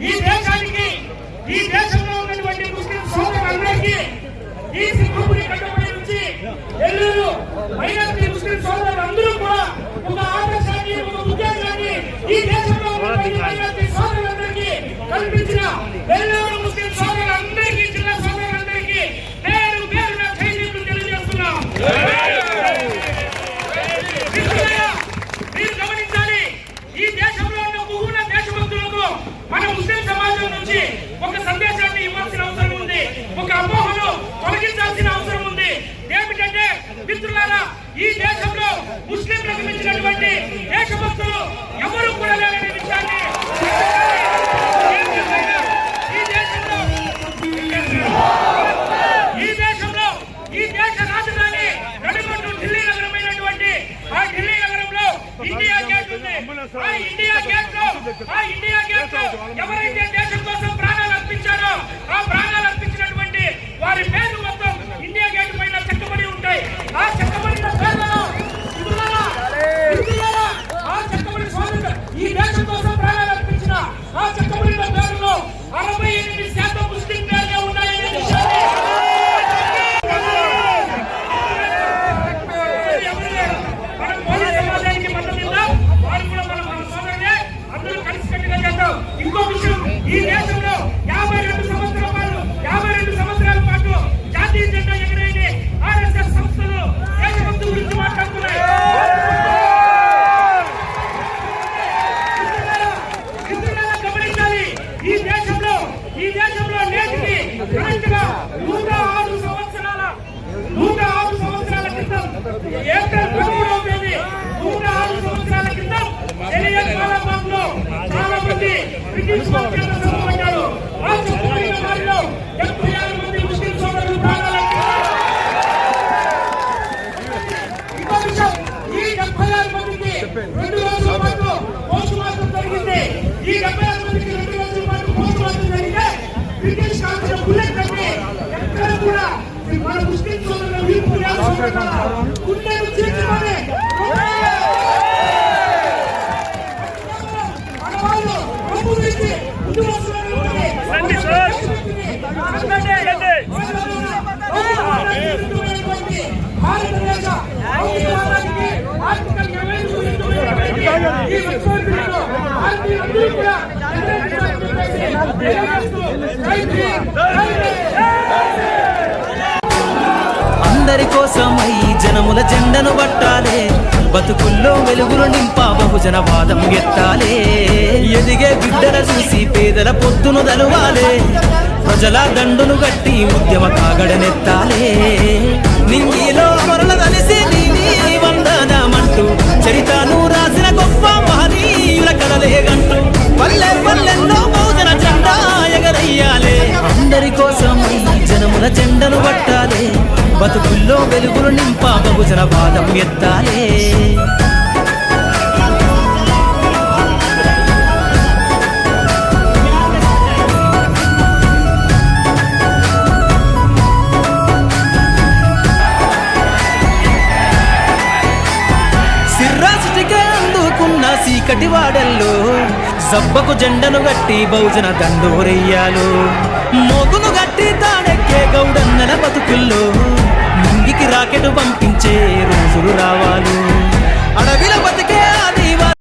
ఈ దేశానికి ఈ దేశంలో ఉన్నటువంటి ముస్లిం సోదరులందరికీ ఈ సింహపురి కట్టబడి నుంచి నెల్లూరు మైనారిటీ ముస్లిం సోదరులందరూ కూడా ఒక ఆదర్శాన్ని ఒక ఉద్యోగాన్ని ఈ దేశంలో ఉన్నటువంటి మైనారిటీ సోదరులందరికీ కల్పించిన నెల్లూరు ముస్లిం సోదరులందరికీ జిల్లా సోదరులందరికీ పేరు పేరున ధైర్యం తెలియజేస్తున్నాం. మీరు గమనించాలి, ఈ దేశంలో ఉన్న ముగ్గురు దేశభక్తులకు మన ముస్లిం సమాజం నుంచి ఒక సందేశాన్ని ఇవ్వాల్సిన అవసరం ఉంది, ఒక అపోహను తొలగించాల్సిన అవసరం ఉంది. ఏమిటంటే మిత్రులారా, ఈ దేశంలో ముస్లింలకు మించినటువంటి దేశభక్తులు ఎవరు కూడా లేరనే విషయాన్ని ఈ దేశ రాజధాని నడుమట్టు ఢిల్లీ నగరమైనటువంటి ఆ ఢిల్లీ నగరంలో ఇండియా గేట్ ఉంది. ఆ ఇండియా గేట్ లో ఎవరైతే దేశం కోసం ప్రాణాలు అర్పించారో ఆ ప్రాణాలు అర్పించినటువంటి వారి పేర్లు మొత్తం ఇండియా గేట్ పైన చెక్కబడి ఉంటాయి. ఆ చెక్కబడిన పేర్లలో ఆ చెక్కబడి స్వాతంత్ర ఈ దేశం కోసం ప్రాణాలు అర్పించిన ఆ చెక్కబడిన పేర్లలో 68% ముస్లిం పేర్లే ఉన్నాయనే విషయాన్ని మనం పోలీస్ సమాజానికి మద్దతు ఇద్దాం. వారు కూడా మన సోదరులే, అందరూ కలిసికట్టుగా చేద్దాం. ఇంకో విషయం, ఈ దేశంలో 52 సంవత్సరాల పాటు జాతీయ జెండా ఎగరేని ఆర్ఎస్ఎస్ సంస్థలు దేశభక్తి గురించి మాట్లాడుతున్నాయి. గమనించాలి, ఈ దేశంలో నేటికి కరెక్ట్గా 106 సంవత్సరాల క్రితం ఏప్రిల్ 13వ తేదీ 106 సంవత్సరాల క్రితం జలియన్వాలాబాగ్లో చాలా మంది బ్రిటిష్ వారు చంపబడ్డారు. ఆ చంపబడిన వారిలో 76 మంది ముస్లిం సోదరులు ప్రాణాలు ఇంకో విషయం, ఈ 76 మందికి 2 రోజుల పాటు పోస్టుమార్టం జరిగింది. ఈ 76 మందికి 2 రోజుల పాటు పోస్టుమార్టం జరిగితే బ్రిటిష్ కాల్చిన బుల్లెట్ అంటే ఎక్కడ కూడా మన ముస్లిం సోదరుల వీపు గుండెను చీల్చుకొని మన వాళ్ళు రొమ్ము తీసి ముందు వస్తున్నారు. భారతదేశ ఆర్థికవాదానికి ఆర్థిక న్యాయాన్ని ఈ ముఖ్యమంత్రులను భారతీయులందరూ కూడా అందరి కోసమై జనముల జెండను పట్టాలే, బతుకుల్లో వెలుగులు నింపా బహుజన వాదం ఎత్తాలే. ఎదిగే బిడ్డల చూసి పేదల పొద్దును దలువాలే, ప్రజల దండును గట్టి ఉద్యమ కాగడనెత్తాలే. నింగిలో మొరల కలిసి నీని వందనమంటూ చరితను రాసిన గొప్ప మహనీయుల కలలేగంటూ పల్లె పల్లెల్లో బహుజన జెండా ఎగరయ్యాలే. అందరి కోసమై జనముల జెండను పట్టాలే, బతుకుల్లో వెలుగులు నింపా బహుజన వాదం ఎత్తాలే. సిర్రాసిటికే అందుకున్న సీకటి వాడల్లో సబ్బకు జెండను గట్టి బహుజన దండోరెయ్యాలు. మోగును గట్టి తాడెక్కే గౌడన్నల బతుకుల్లో నింగికి రాకెట్ పంపించే రోజులు రావాలి. అడవిల బతికే